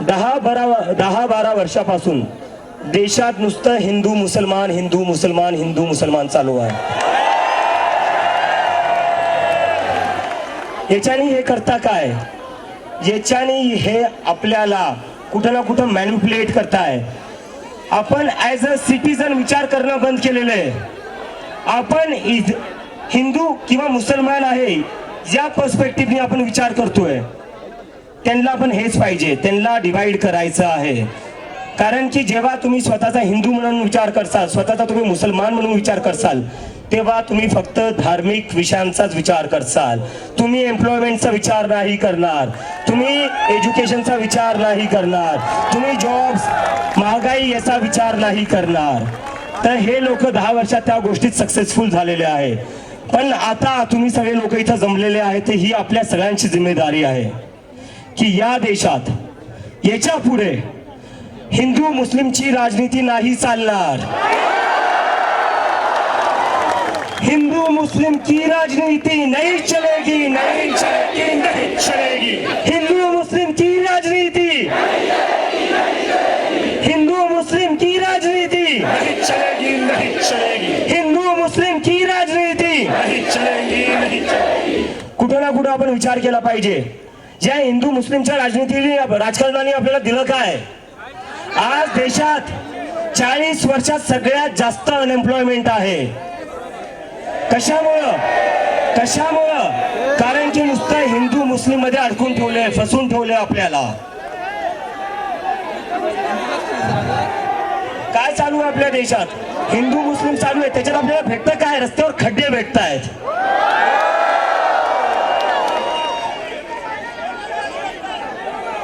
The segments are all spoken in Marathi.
10-12 वर्षापासून देशात नुसतं हिंदू मुसलमान हिंदू मुसलमान हिंदू मुसलमान चालू आहे। याच्याने हे करता काय, याच्याने हे आपल्याला कुठं ना कुठं मॅनिप्युलेट करताय। आपण ॲज अ सिटीजन विचार करणं बंद केलेलं आहे। आपण हिंदू किंवा मुसलमान आहे या पर्स्पेक्टिव्हने आपण विचार करतोय, त्यांना पण हेच पाहिजे, त्यांना डिवाइड करायचं आहे। कारण की जेव्हा तुम्ही स्वतःचा हिंदू म्हणून विचार करसाल, स्वतःचा तुम्ही मुसलमान म्हणून विचार करसाल, तेव्हा तुम्ही फक्त धार्मिक विषयांचाच विचार करसाल। तुम्ही एम्प्लॉयमेंटचा विचार नाही करणार, तुम्ही एज्युकेशनचा विचार नाही करणार, तुम्ही जॉब्स महागाई याचा विचार नाही करणार। तर हे लोक 10 वर्षात त्या गोष्टीत सक्सेसफुल झालेले आहे। पण आता तुम्ही सगळे लोक इथं जमलेले आहेत, ही आपल्या सगळ्यांची जिम्मेदारी आहे की या देशात याच्या पुढे हिंदू मुस्लिमची राजनीती नाही चालणार। हिंदू मुस्लिम की राजनीति नहीं चलेगी, नहीं चलेगी, नहीं चलेगी। हिंदू मुस्लिम की राजनीति, हिंदू मुस्लिम की राजनीति नहीं चलेगी, नहीं चलेगी। हिंदू मुस्लिम की राजनीति नहीं चलेगी, नहीं चलेगी। कुठं ना कुठं आपण विचार केला पाहिजे, ज्या हिंदू मुस्लिमच्या राजनीतीने राजकारणाने आपल्याला दिलं काय। आज देशात 40 वर्षात सगळ्यात जास्त अनएम्प्लॉयमेंट आहे। कशामुळं? कारण की नुसतं हिंदू मुस्लिम मध्ये अडकून ठेवले, फसून ठेवले आपल्याला। काय चालू आहे आपल्या देशात? हिंदू मुस्लिम चालू आहे, त्याच्यात आपल्याला भेटतं काय? रस्त्यावर खड्डे भेटतायत।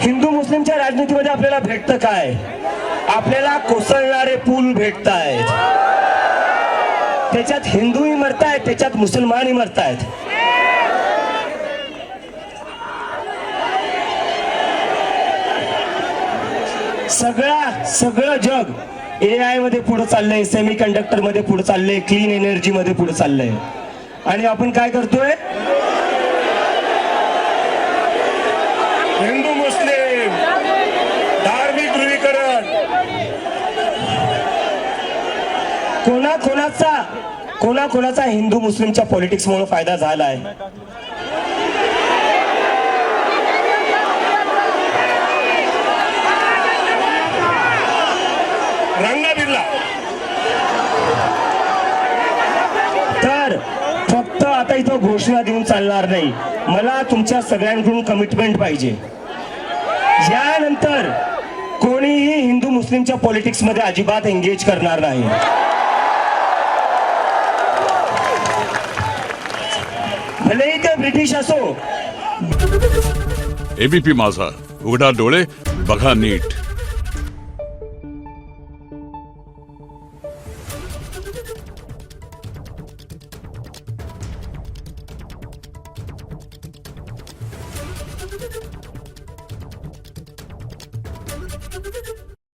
हिंदू मुस्लिमच्या राजनीतीमध्ये आपल्याला भेटतं काय? आपल्याला कोसळणारे पूल भेटतायत, त्याच्यात हिंदूही मरतायत, त्याच्यात मुसलमानही मरतायत। सगळं जग AI मध्ये पुढे चाललंय, सेमी कंडक्टर मध्ये पुढे चाललंय, क्लीन एनर्जी मध्ये पुढे चाललंय, आणि आपण काय करतोय? हिंदू मुस्लिम धार्मिक ध्रुवीकरण, कोणाचा हिंदू मुस्लिमच्या पॉलिटिक्स मुळे फायदा झालाय? रंगा बिरला। तर फक्त आता इथं घोषणा देऊन चालणार नाही, मला तुमच्या सगळ्यांकडून कमिटमेंट पाहिजे। यानंतर कोणीही हिंदू मुस्लिमच्या पॉलिटिक्स मध्ये अजिबात एंगेज करणार नाही। भलेही ते ब्रिटिश असो। ABP माझा, उघडा डोळे बघा नीट। Thank you.